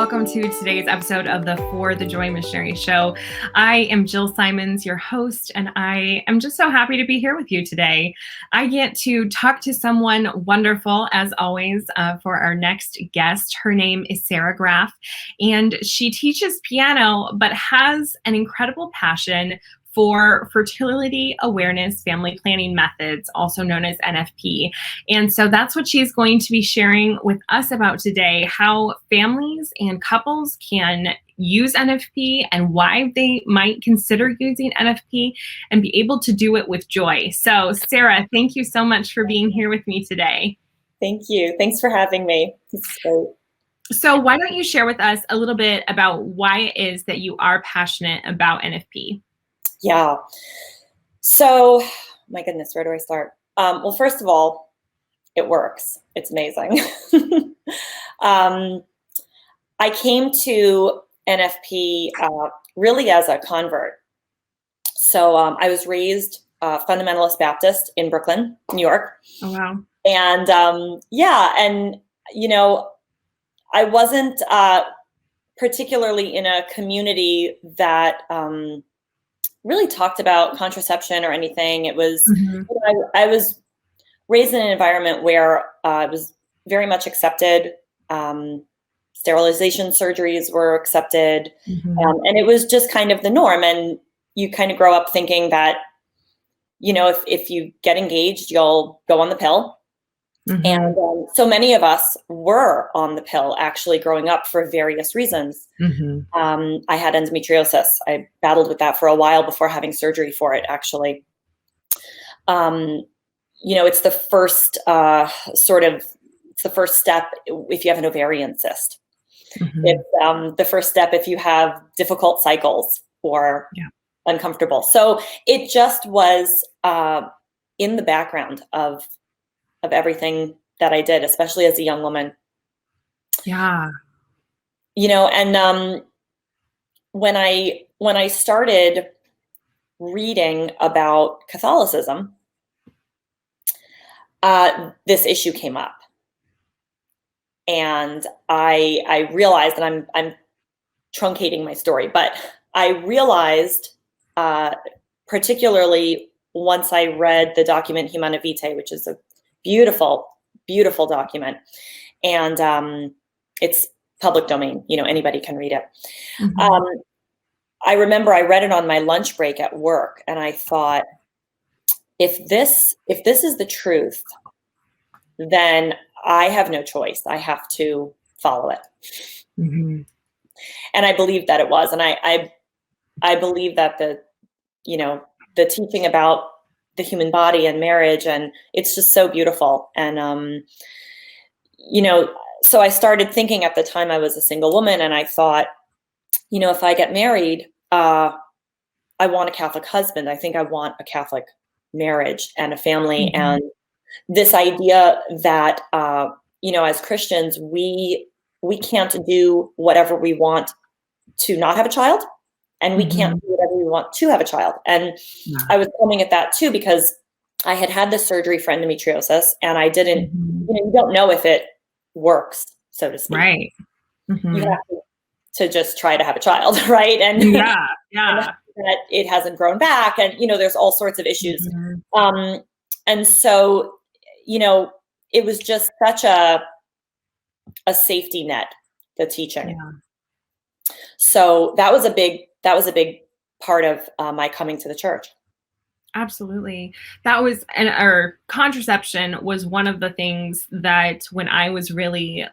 welcome to today's episode of the For the Joy Missionary Show. I am Jill Simons, your host, and I am just so happy to be here with you today. I get to talk to someone wonderful, as always, for our next guest. Her name is Sara Graf, and she teaches piano, but has an incredible passion for fertility awareness family planning methods, also known as NFP. And so that's what she's going to be sharing with us about today, how families and couples can use NFP and why they might consider using NFP and be able to do it with joy. So Sara, thank you so much for being here with me today. Thank you. Thanks for having me. It's great. So why don't you share with us a little bit about why it is that you are passionate about NFP? Yeah. So, my goodness, where do I start? Well, first of all, it works. It's amazing. I came to NFP really as a convert. So I was raised fundamentalist Baptist in Brooklyn, New York. Oh, wow. And I wasn't particularly in a community that really talked about contraception or anything. It was, I was raised in an environment where it was very much accepted. Sterilization surgeries were accepted. And it was just kind of the norm. And you kind of grow up thinking that, if you get engaged, you'll go on the pill. And so many of us were on the pill actually growing up for various reasons. I had endometriosis. I battled with that for a while before having surgery for it, actually. It's the first it's the first step if you have an ovarian cyst. It's the first step if you have difficult cycles or uncomfortable. So it just was in the background of everything that I did, especially as a young woman. Yeah. And when I started reading about Catholicism, this issue came up. And I realized, and I'm truncating my story, but I realized, particularly once I read the document Humana Vitae, which is a beautiful, beautiful document. And it's public domain, anybody can read it. I remember I read it on my lunch break at work, and I thought, if this is the truth, then I have no choice. I have to follow it. And I believed that it was. And I believe that the teaching about the human body and marriage, and it's just so beautiful. And, so I started thinking at the time I was a single woman, and I thought, if I get married, I want a Catholic husband. I think I want a Catholic marriage and a family. And this idea that, as Christians, we can't do whatever we want to not have a child. And we can't do whatever we want to have a child. And I was coming at that too, because I had this surgery for endometriosis, and I didn't, you don't know if it works, so to speak. Right. You have to just try to have a child, right? And and that it hasn't grown back, and there's all sorts of issues. And so, it was just such a safety net, the teaching. So that was a big part of my coming to the church. Absolutely. That was, or contraception was one of the things that when I was really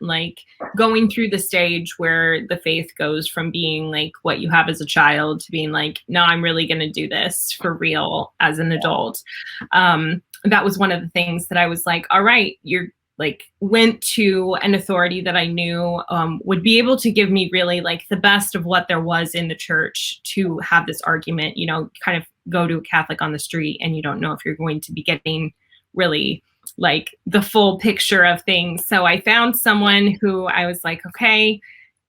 going through the stage where the faith goes from being what you have as a child to being no, I'm really going to do this for real as an adult. That was one of the things that I was all right, you're went to an authority that I knew would be able to give me really the best of what there was in the church to have this argument, kind of go to a Catholic on the street and you don't know if you're going to be getting really the full picture of things. So I found someone who I was okay,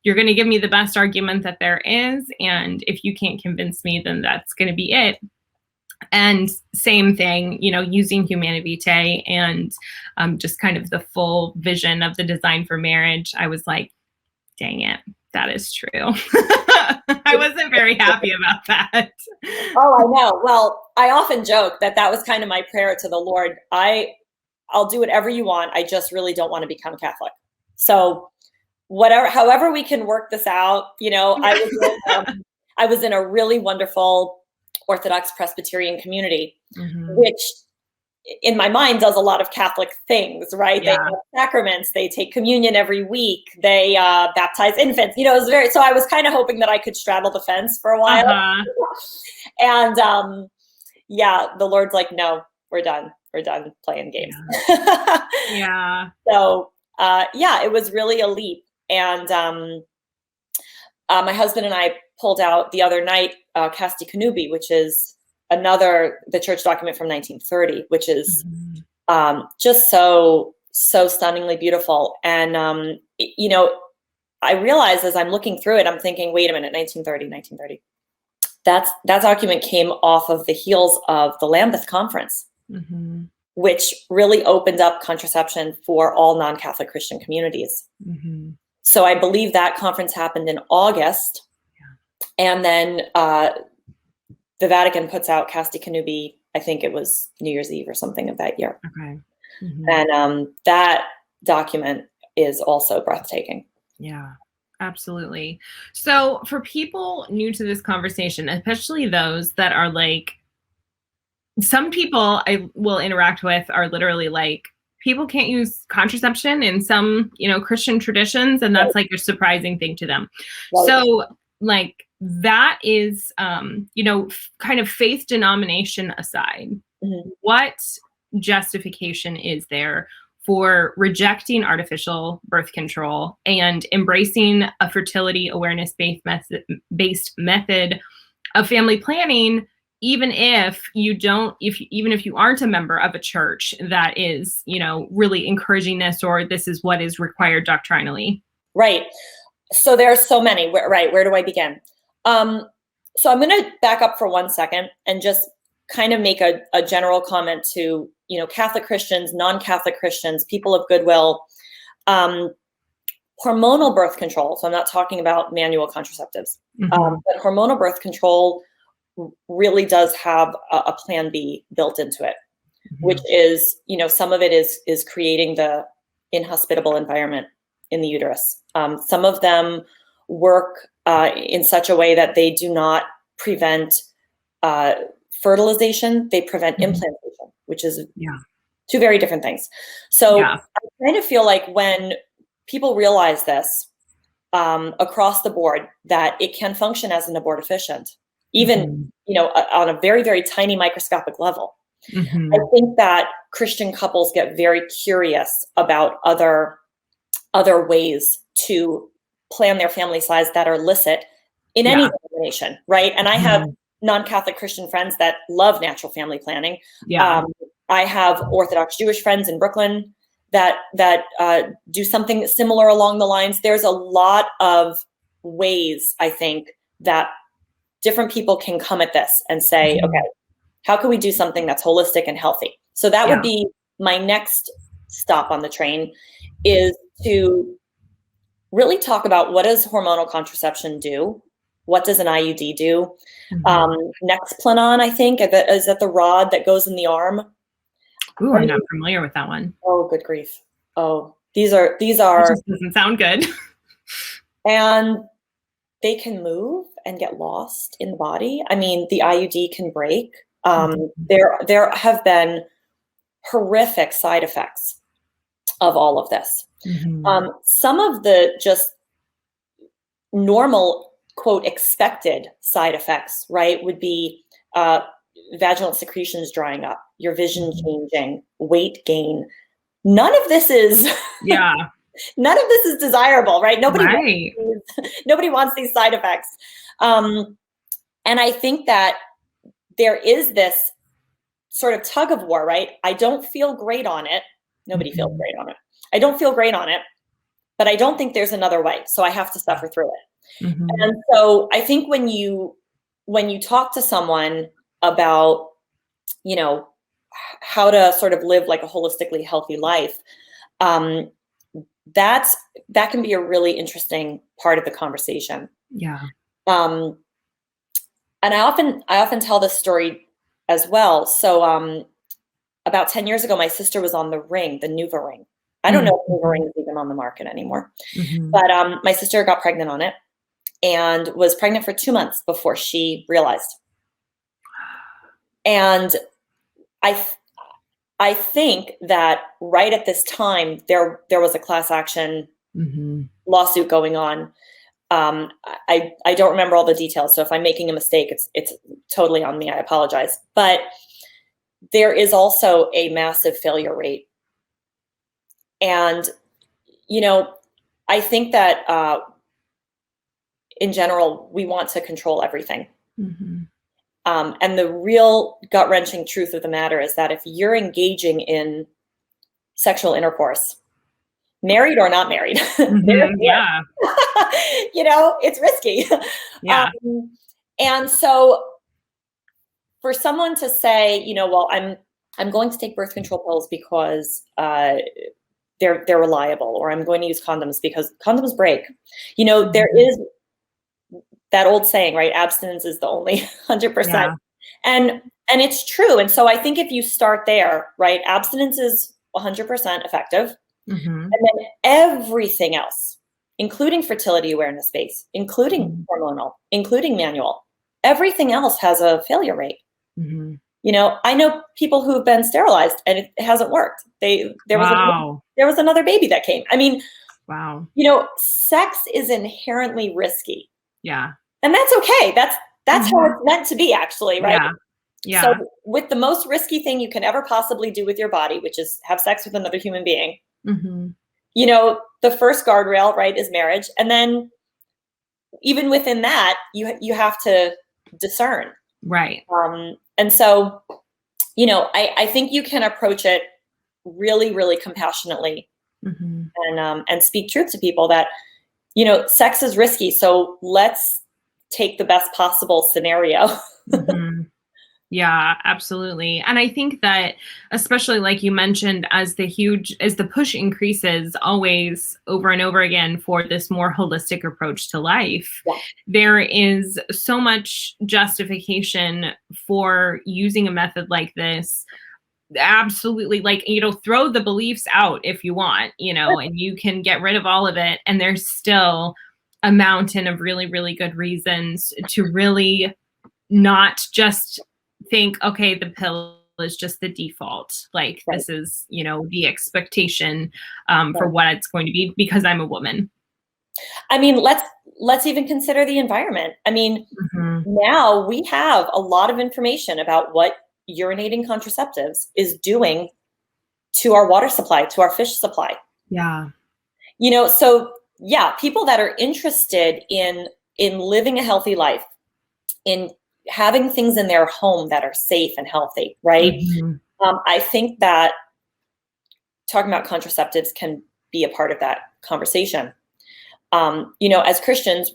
you're going to give me the best argument that there is. And if you can't convince me, then that's going to be it. And same thing, using Humana Vitae and just kind of the full vision of the design for marriage. I was dang it, That is true. I wasn't very happy about that. Oh, I know. Well, I often joke that was kind of my prayer to the Lord. I'll do whatever you want. I just really don't want to become Catholic. So however we can work this out, I was in a really wonderful Orthodox Presbyterian community, which in my mind does a lot of Catholic things, right? Yeah. They have sacraments, they take communion every week, they baptize infants, it was so I was kind of hoping that I could straddle the fence for a while. And the Lord's like, no, we're done playing games. Yeah. So it was really a leap. And my husband and I pulled out the other night Casti Connubii, which is the church document from 1930, which is just so stunningly beautiful. And I realized as I'm looking through it, I'm thinking, wait a minute, 1930. That document came off of the heels of the Lambeth Conference, which really opened up contraception for all non-Catholic Christian communities. So I believe that conference happened in August. And then the Vatican puts out Casti Connubii, I think it was New Year's Eve or something of that year. Okay. And that document is also breathtaking. Yeah, absolutely. So for people new to this conversation, especially those that are like, some people I will interact with are literally like, people can't use contraception in some, Christian traditions, and that's like a surprising thing to them. Right. So like that is, kind of faith denomination aside, what justification is there for rejecting artificial birth control and embracing a fertility awareness-based method of family planning, even if you aren't a member of a church that is, really encouraging this, or this is what is required doctrinally? Right. So there are so many. Where do I begin? So I'm going to back up for 1 second and just kind of make a general comment to, Catholic Christians, non-Catholic Christians, people of goodwill, hormonal birth control. So I'm not talking about manual contraceptives, but hormonal birth control really does have a plan B built into it, which is, some of it is creating the inhospitable environment in the uterus. Some of them work in such a way that they do not prevent fertilization, they prevent implantation, which is two very different things. So I kind of feel like when people realize this across the board, that it can function as an abortifacient, even on a very, very tiny microscopic level. I think that Christian couples get very curious about other ways to plan their family size that are licit in any denomination, right? And I have non-Catholic Christian friends that love natural family planning. I have Orthodox Jewish friends in Brooklyn that do something similar along the lines. There's a lot of ways, I think, that different people can come at this and say, okay, how can we do something that's holistic and healthy? So that would be my next stop on the train, is to really talk about, what does hormonal contraception do? What does an IUD do? Nexplanon, I think, is that the rod that goes in the arm? Ooh, I'm not familiar with that one. Oh, good grief. Oh, these are. It just doesn't sound good. And they can move and get lost in the body. I mean, the IUD can break. There have been horrific side effects of all of this. Some of the just normal, quote, expected side effects, right, would be vaginal secretions drying up, your vision changing, weight gain. None of this is none of this is desirable, right? Nobody wants these side effects. And I think that there is this sort of tug of war, right? I don't feel great on it. Nobody feels great on it. I don't feel great on it, but I don't think there's another way. So I have to suffer through it. And so I think when you talk to someone about, how to sort of live like a holistically healthy life, that can be a really interesting part of the conversation. Yeah. And I often tell this story as well. So about 10 years ago, my sister was on the ring, the Nuva ring. I don't know if Nuva ring is even on the market anymore. But my sister got pregnant on it and was pregnant for 2 months before she realized. And I think that right at this time, there was a class action lawsuit going on. I don't remember all the details, so if I'm making a mistake, it's totally on me. I apologize. But there is also a massive failure rate. And, I think that in general, we want to control everything. And the real gut-wrenching truth of the matter is that if you're engaging in sexual intercourse, married or not married, yeah, it's risky. Yeah. And so for someone to say, well, I'm going to take birth control pills because they're reliable, or I'm going to use condoms because condoms break. There is that old saying, right? Abstinence is the only 100%. Yeah. And it's true. And so I think if you start there, right, abstinence is 100% effective. And then everything else, including fertility awareness space, including hormonal, including manual, everything else has a failure rate. I know people who've been sterilized and it hasn't worked. There was another baby that came. I mean, wow. Sex is inherently risky. Yeah. And that's okay. That's how it's meant to be, actually, right? Yeah. So with the most risky thing you can ever possibly do with your body, which is have sex with another human being, the first guardrail, right, is marriage. And then even within that, you have to discern. Right. And so, I think you can approach it really, really compassionately and speak truth to people that, sex is risky. So let's take the best possible scenario. Yeah, absolutely. And I think that, especially like you mentioned, as the push increases always over and over again for this more holistic approach to life, there is so much justification for using a method like this. Absolutely. Like, throw the beliefs out if you want, and you can get rid of all of it. And there's still a mountain of really, really good reasons to really not just think, okay, the pill is just the default. Like, this is, the expectation for what it's going to be because I'm a woman. I mean, let's even consider the environment. I mean, now we have a lot of information about what urinating contraceptives is doing to our water supply, to our fish supply. Yeah. So yeah, people that are interested in living a healthy life, in having things in their home that are safe and healthy, right? I think that talking about contraceptives can be a part of that conversation. As Christians,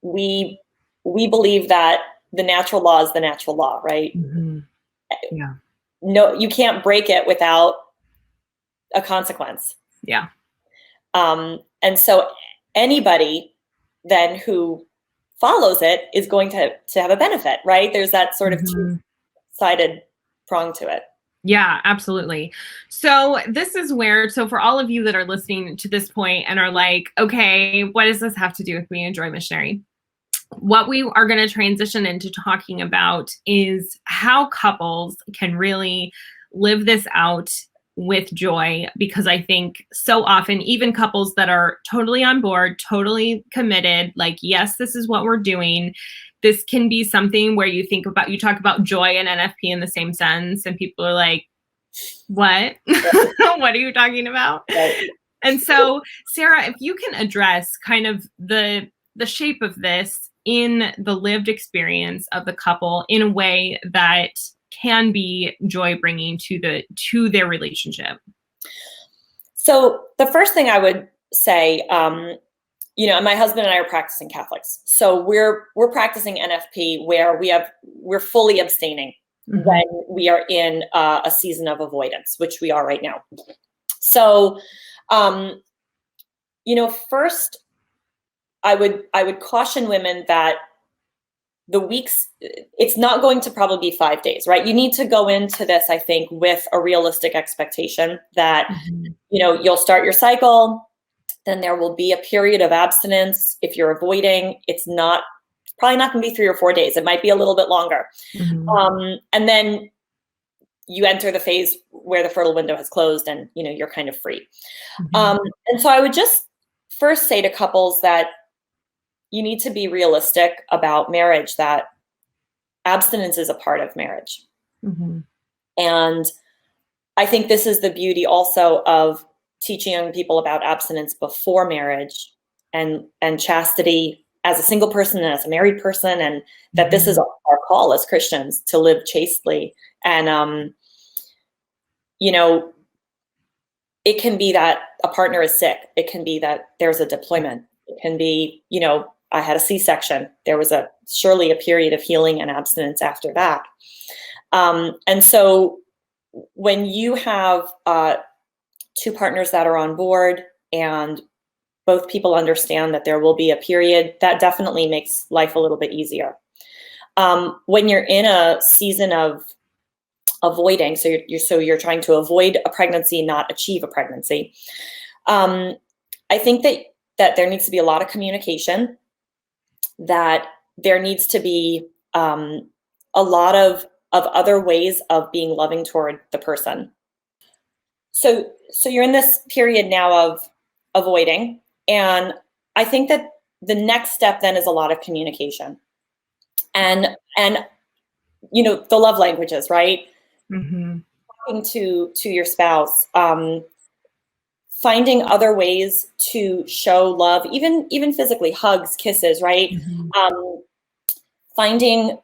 we believe that the natural law is the natural law, right? Yeah. No, you can't break it without a consequence. Yeah. And so anybody then who follows it is going to have a benefit, right? There's that sort of two-sided prong to it. Yeah, absolutely. So this is where, for all of you that are listening to this point and are like, okay, what does this have to do with being a joy missionary? What we are going to transition into talking about is how couples can really live this out with joy, because I think so often, even couples that are totally on board, totally committed, like, yes, this is what we're doing. This can be something where you talk about joy and NFP in the same sentence, and people are like, what? What are you talking about? Right. And so, Sara, if you can address kind of the shape of this in the lived experience of the couple in a way that can be joy bringing to their relationship. So the first thing I would say, my husband and I are practicing Catholics. So we're practicing NFP where we're fully abstaining when we are in a season of avoidance, which we are right now. So first I would caution women that the weeks, it's not going to probably be 5 days, right? You need to go into this, I think, with a realistic expectation that, you'll start your cycle, then there will be a period of abstinence. If you're avoiding, it's probably not going to be 3 or 4 days. It might be a little bit longer. And then you enter the phase where the fertile window has closed and, you're kind of free. And so I would just first say to couples that you need to be realistic about marriage, that abstinence is a part of marriage. And I think this is the beauty also of teaching young people about abstinence before marriage and chastity as a single person and as a married person, and that this is our call as Christians to live chastely. And, it can be that a partner is sick. It can be that there's a deployment. It can be, I had a C-section. There was surely a period of healing and abstinence after that. And so when you have two partners that are on board and both people understand that there will be a period, that definitely makes life a little bit easier. When you're in a season of avoiding, so you're trying to avoid a pregnancy, not achieve a pregnancy, I think that there needs to be a lot of communication, that there needs to be a lot of other ways of being loving toward the person. So you're in this period now of avoiding, and I think that the next step then is a lot of communication, and the love languages, right? Talking to your spouse, finding other ways to show love, even physically, hugs, kisses, right? Finding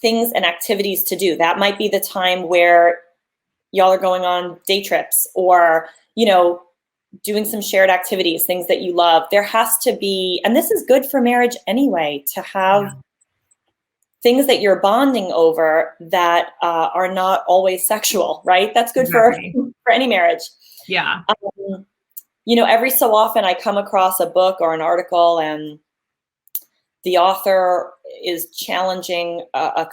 things and activities to do. That might be the time where y'all are going on day trips, or, doing some shared activities, things that you love. There has to be, and this is good for marriage anyway, to have things that you're bonding over that are not always sexual, right? That's good for any marriage. Yeah. Every so often I come across a book or an article and the author is challenging a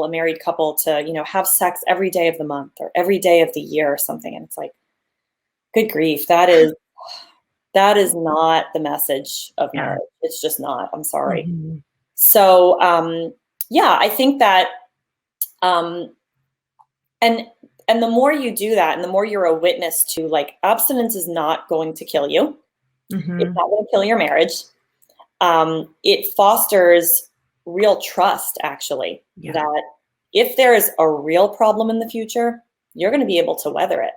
married couple to, have sex every day of the month or every day of the year or something. And it's like, good grief, that is not the message of marriage. It's just not. I'm sorry. So, I think that, and the more you do that, and the more you're a witness to, like, abstinence is not going to kill you. It's not going to kill your marriage. It fosters real trust, actually, that if there is a real problem in the future, you're going to be able to weather it.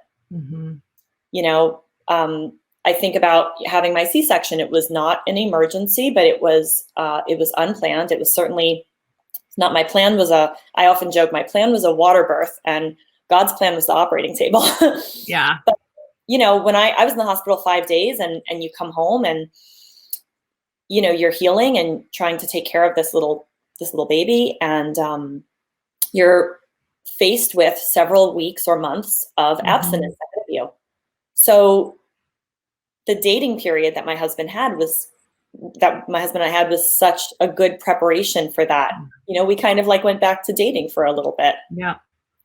I think about having my C-section. It was not an emergency, but it was unplanned. It was certainly not my plan. I often joke, my plan was a water birth, and God's plan was the operating table. But, when I was in the hospital 5 days, and you come home and, you're healing and trying to take care of this little baby, and you're faced with several weeks or months of abstinence ahead of you. So the dating period that my husband and I had was such a good preparation for that. We kind of went back to dating for a little bit. Yeah.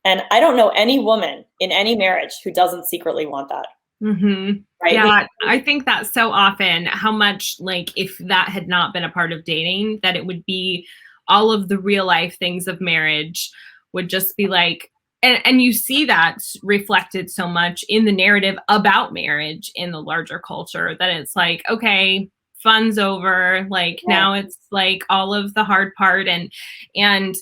And I don't know any woman in any marriage who doesn't secretly want that. Right? Yeah, I think that so often, how much, if that had not been a part of dating, that it would be all of the real life things of marriage would just be and you see that reflected so much in the narrative about marriage in the larger culture, that it's okay, fun's over. Now it's all of the hard part. And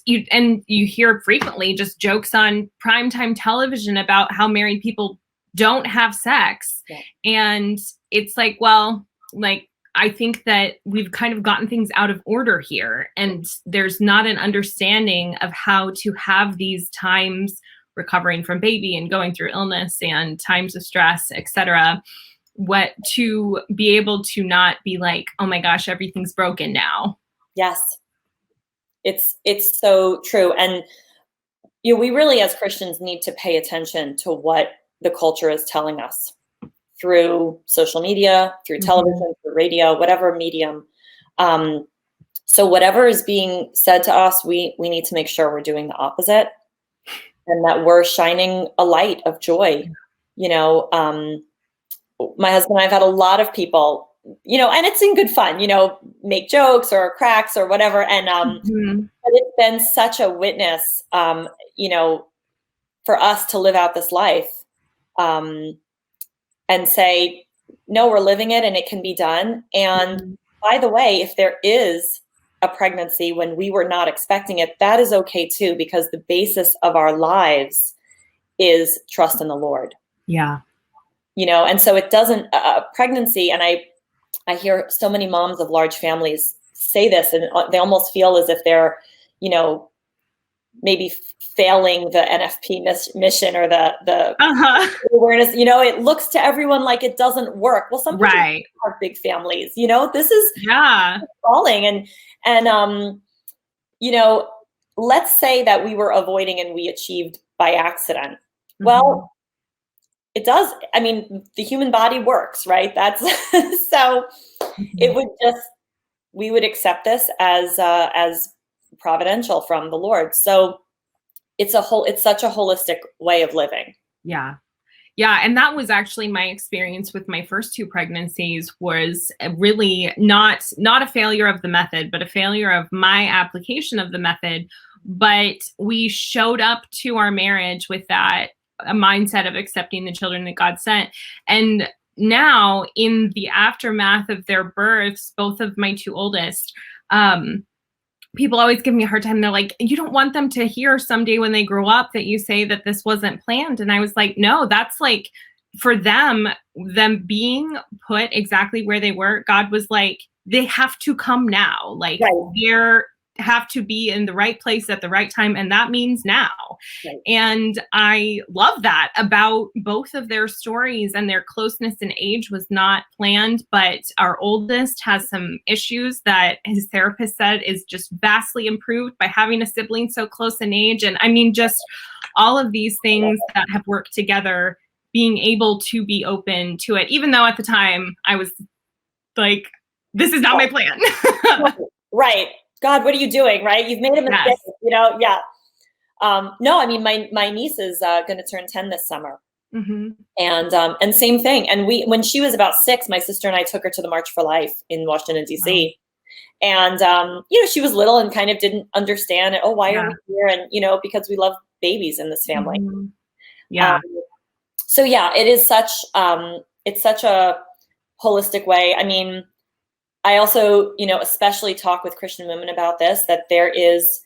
you hear frequently just jokes on primetime television about how married people don't have sex. And it's I think that we've kind of gotten things out of order here, and there's not an understanding of how to have these times recovering from baby and going through illness and times of stress, etc., what to be able to not be oh my gosh, everything's broken now. Yes. It's so true. And we really, as Christians, need to pay attention to what the culture is telling us. through social media, through television, through radio, whatever medium. So whatever is being said to us, we need to make sure we're doing the opposite, and that we're shining a light of joy. You know, my husband and I have had a lot of people, you know, and it's in good fun, you know, make jokes or cracks or whatever. And but it's been such a witness, you know, for us to live out this life, and say, no, we're living it and it can be done. And by the way, if there is a pregnancy when we were not expecting it, that is okay too, because the basis of our lives is trust in the Lord. Yeah. You know, and so it doesn't, pregnancy, and I hear so many moms of large families say this, and they almost feel as if they're, you know, maybe failing the NFP mission or the awareness. You know, it looks to everyone like it doesn't work. Well, some people have big families, you know, this is falling. And you know, let's say that we were avoiding and we achieved by accident. Well, it does. I mean, the human body works, right? That's so it would just, we would accept this as providential from the Lord. So it's such a holistic way of living. Yeah. Yeah. And that was actually my experience with my first two pregnancies, was really not a failure of the method, but a failure of my application of the method. But we showed up to our marriage with a mindset of accepting the children that God sent. And now, in the aftermath of their births, both of my two oldest, people always give me a hard time. They're like, you don't want them to hear someday when they grow up that you say that this wasn't planned. And I was like, no, that's like, for them being put exactly where they were, God was like, they have to come now. Like, they're have to be in the right place at the right time. And that means now. And I love that about both of their stories, and their closeness in age was not planned, but our oldest has some issues that his therapist said is just vastly improved by having a sibling so close in age. And I mean, just all of these things that have worked together, being able to be open to it, even though at the time I was like, this is not my plan. Right. God, what are you doing? Right. You've made a mistake, you know? Yeah. No, I mean, my niece is going to turn 10 this summer. And same thing. And when she was about 6, my sister and I took her to the March for Life in Washington, D.C. And, you know, she was little and kind of didn't understand it. Oh, why are we here? And, you know, because we love babies in this family. So yeah, it is it's such a holistic way. I mean, I also, you know, especially talk with Christian women about this, that there is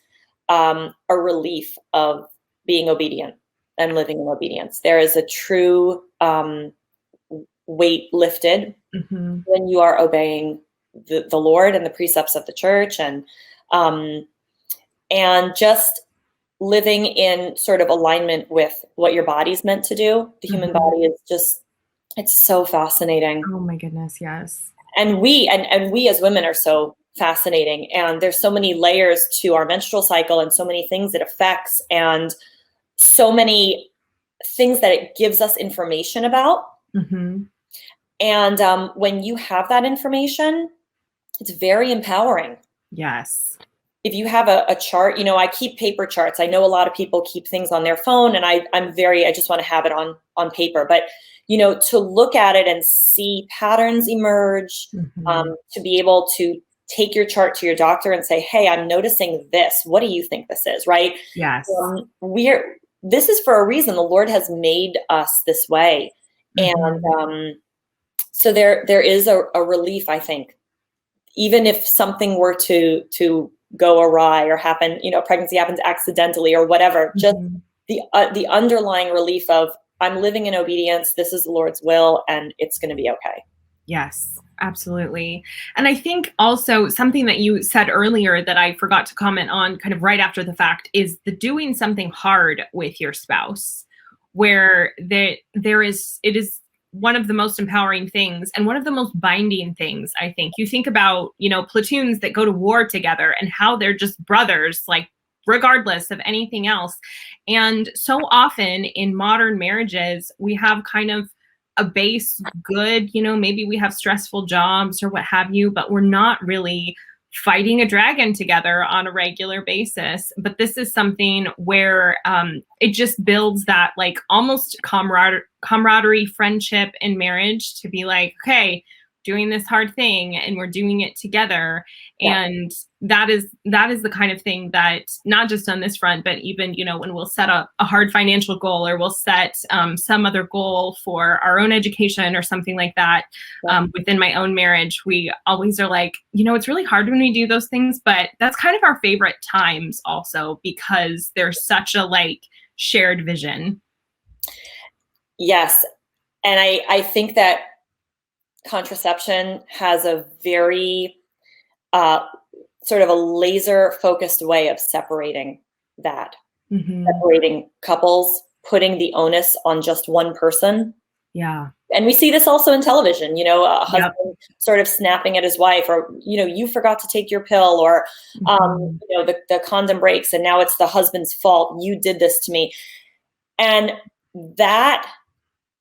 a relief of being obedient and living in obedience. There is a true weight lifted when you are obeying the Lord and the precepts of the church, and just living in sort of alignment with what your body's meant to do. The human body is just, it's so fascinating. Oh my goodness, yes. And we as women are so fascinating, and there's so many layers to our menstrual cycle, and so many things it affects, and so many things that it gives us information about. And when you have that information, it's very empowering. Yes. If you have a chart, you know, I keep paper charts. I know a lot of people keep things on their phone, and I just want to have it on paper. But you know, to look at it and see patterns emerge, to be able to take your chart to your doctor and say, hey, I'm noticing this. What do you think this is? Right? Yes. This is for a reason. The Lord has made us this way. And so there is a relief, I think, even if something were to go awry or happen, you know, pregnancy happens accidentally or whatever, just the underlying relief of, I'm living in obedience. This is the Lord's will, and it's going to be okay. Yes, absolutely. And I think also something that you said earlier that I forgot to comment on kind of right after the fact is the doing something hard with your spouse, where it is one of the most empowering things and one of the most binding things, I think. You think about, you know, platoons that go to war together and how they're just brothers, like, regardless of anything else. And so often in modern marriages, we have kind of a base good, maybe we have stressful jobs or what have you, but we're not really fighting a dragon together on a regular basis. But this is something where it just builds that like almost camaraderie, friendship in marriage, to be like, okay, doing this hard thing and we're doing it together. Yeah. And that is the kind of thing that not just on this front, but even, when we'll set up a hard financial goal, or we'll set some other goal for our own education or something like that. Within my own marriage, we always are like, it's really hard when we do those things, but that's kind of our favorite times also, because there's such a like shared vision. Yes. And I think that contraception has a very sort of a laser focused way of separating that, separating couples, putting the onus on just one person. Yeah. And we see this also in television, a husband sort of snapping at his wife, or, you forgot to take your pill, or, the condom breaks and now it's the husband's fault. You did this to me. And that,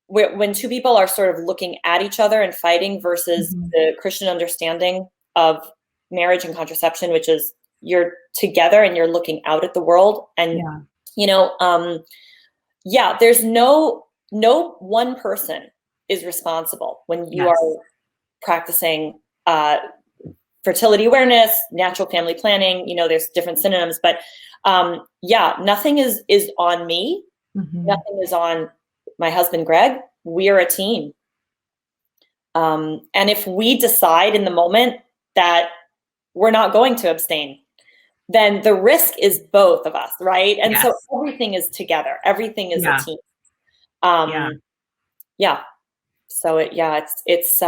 when two people are sort of looking at each other and fighting versus the Christian understanding of marriage and contraception, which is you're together and you're looking out at the world. And, there's no one person is responsible when you are practicing fertility awareness, natural family planning. There's different synonyms, but nothing is on me. Nothing is on my husband, Greg. We are a team. And if we decide in the moment that we're not going to abstain, then the risk is both of us, right? And so everything is together. Everything is a team. So it's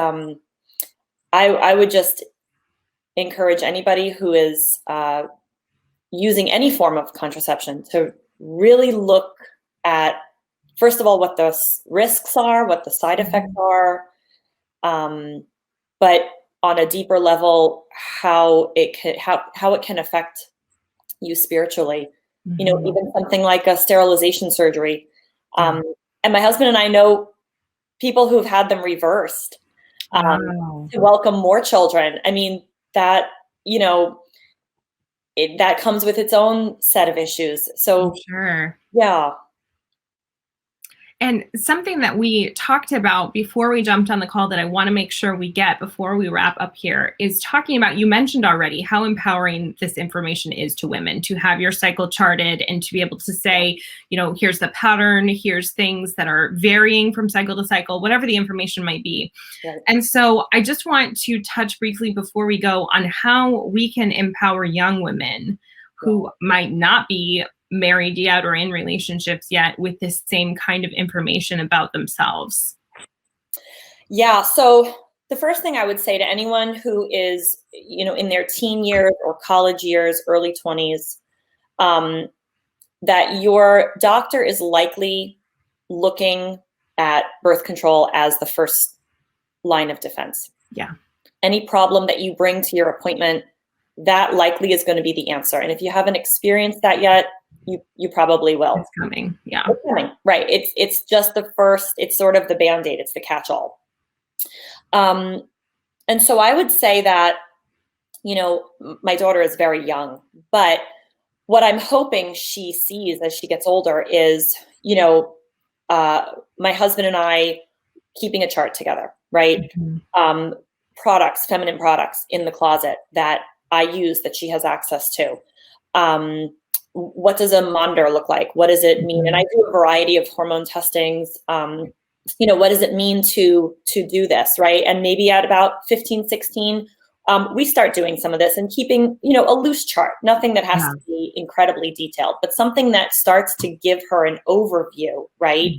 I would just encourage anybody who is using any form of contraception to really look at, first of all, what the risks are, what the side effects are, but on a deeper level, how it can affect you spiritually. Even something like a sterilization surgery. And my husband and I know people who've had them reversed to welcome more children. I mean, that, that comes with its own set of issues. So, yeah. And something that we talked about before we jumped on the call that I want to make sure we get before we wrap up here is talking about, you mentioned already how empowering this information is to women, to have your cycle charted and to be able to say, here's the pattern, here's things that are varying from cycle to cycle, whatever the information might be. Right. And so I just want to touch briefly before we go on how we can empower young women who might not be married yet or in relationships yet with this same kind of information about themselves. Yeah. So the first thing I would say to anyone who is, in their teen years or college years, early 20s, that your doctor is likely looking at birth control as the first line of defense. Yeah. Any problem that you bring to your appointment, that likely is going to be the answer. And if you haven't experienced that yet, you probably will. It's coming. Yeah. It's coming. Right. It's just the first, it's sort of the Band-Aid. It's the catch-all. And so I would say that, my daughter is very young, but what I'm hoping she sees as she gets older is, my husband and I keeping a chart together, right? Products, feminine products in the closet that I use that she has access to. What does a monitor look like? What does it mean? And I do a variety of hormone testings. What does it mean to do this, right? And maybe at about 15, 16, we start doing some of this and keeping, a loose chart, nothing that has to be incredibly detailed, but something that starts to give her an overview, right,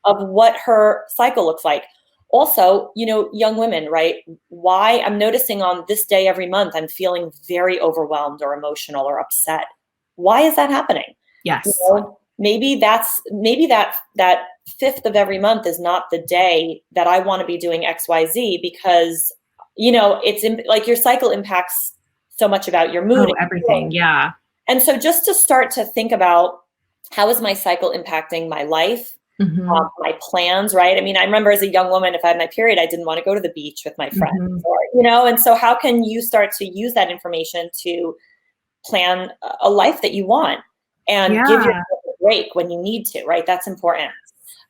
of what her cycle looks like. Also, young women, right? Why I'm noticing on this day every month, I'm feeling very overwhelmed or emotional or upset. Why is that happening? Yes. Maybe that 5th of every month is not the day that I want to be doing XYZ because, it's like your cycle impacts so much about your mood. Everything. Yeah. And so just to start to think about, how is my cycle impacting my life? my plans, right? I mean, I remember as a young woman, if I had my period, I didn't want to go to the beach with my friends, or, and so how can you start to use that information to plan a life that you want and give yourself a break when you need to, right? That's important.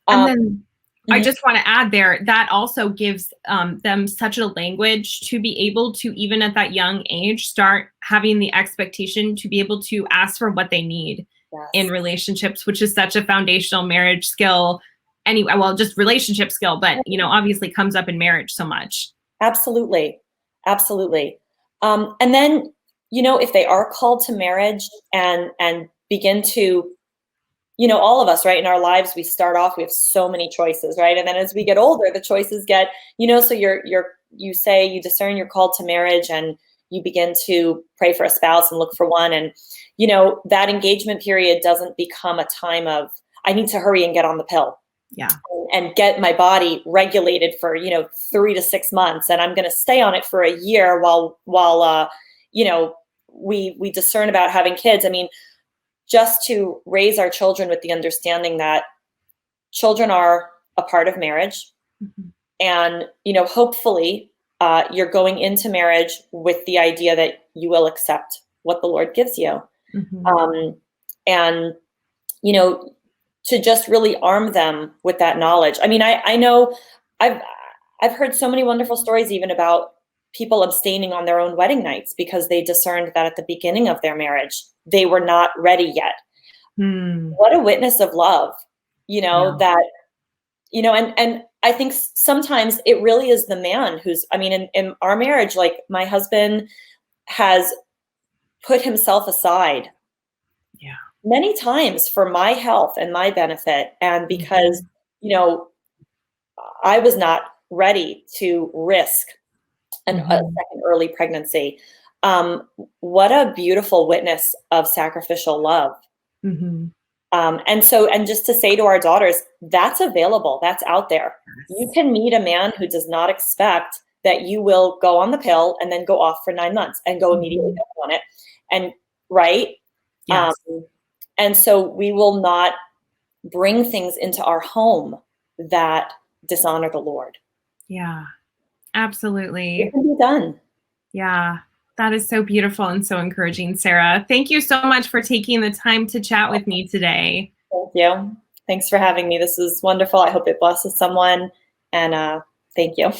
And then I just want to add there, that also gives them such a language to be able to, even at that young age, start having the expectation to be able to ask for what they need in relationships, which is such a foundational marriage skill anyway. Well, just relationship skill, but, obviously comes up in marriage so much. Absolutely. Absolutely. And then, if they are called to marriage and begin to, all of us, right, in our lives, we start off, we have so many choices, right? And then as we get older, the choices get, so you say you discern you're called to marriage, and you begin to pray for a spouse and look for one. And, that engagement period doesn't become a time of, I need to hurry and get on the pill. Yeah. And get my body regulated for, 3 to 6 months. And I'm going to stay on it for a year while we discern about having kids. I mean, just to raise our children with the understanding that children are a part of marriage. And, hopefully you're going into marriage with the idea that you will accept what the Lord gives you. And, to just really arm them with that knowledge. I mean, I know I've heard so many wonderful stories even about people abstaining on their own wedding nights because they discerned that at the beginning of their marriage, they were not ready yet. What a witness of love, that, and I think sometimes it really is the man who's, I mean, in our marriage, like my husband has put himself aside many times for my health and my benefit. And because, I was not ready to risk a second early pregnancy. What a beautiful witness of sacrificial love. And just to say to our daughters, that's available. That's out there. You can meet a man who does not expect that you will go on the pill and then go off for 9 months and go immediately on it. And right. Yes. And so we will not bring things into our home that dishonor the Lord. Yeah, absolutely. It can be done. Yeah, that is so beautiful and so encouraging, Sarah. Thank you so much for taking the time to chat with me today. Thank you. Thanks for having me. This was wonderful. I hope it blesses someone. And thank you.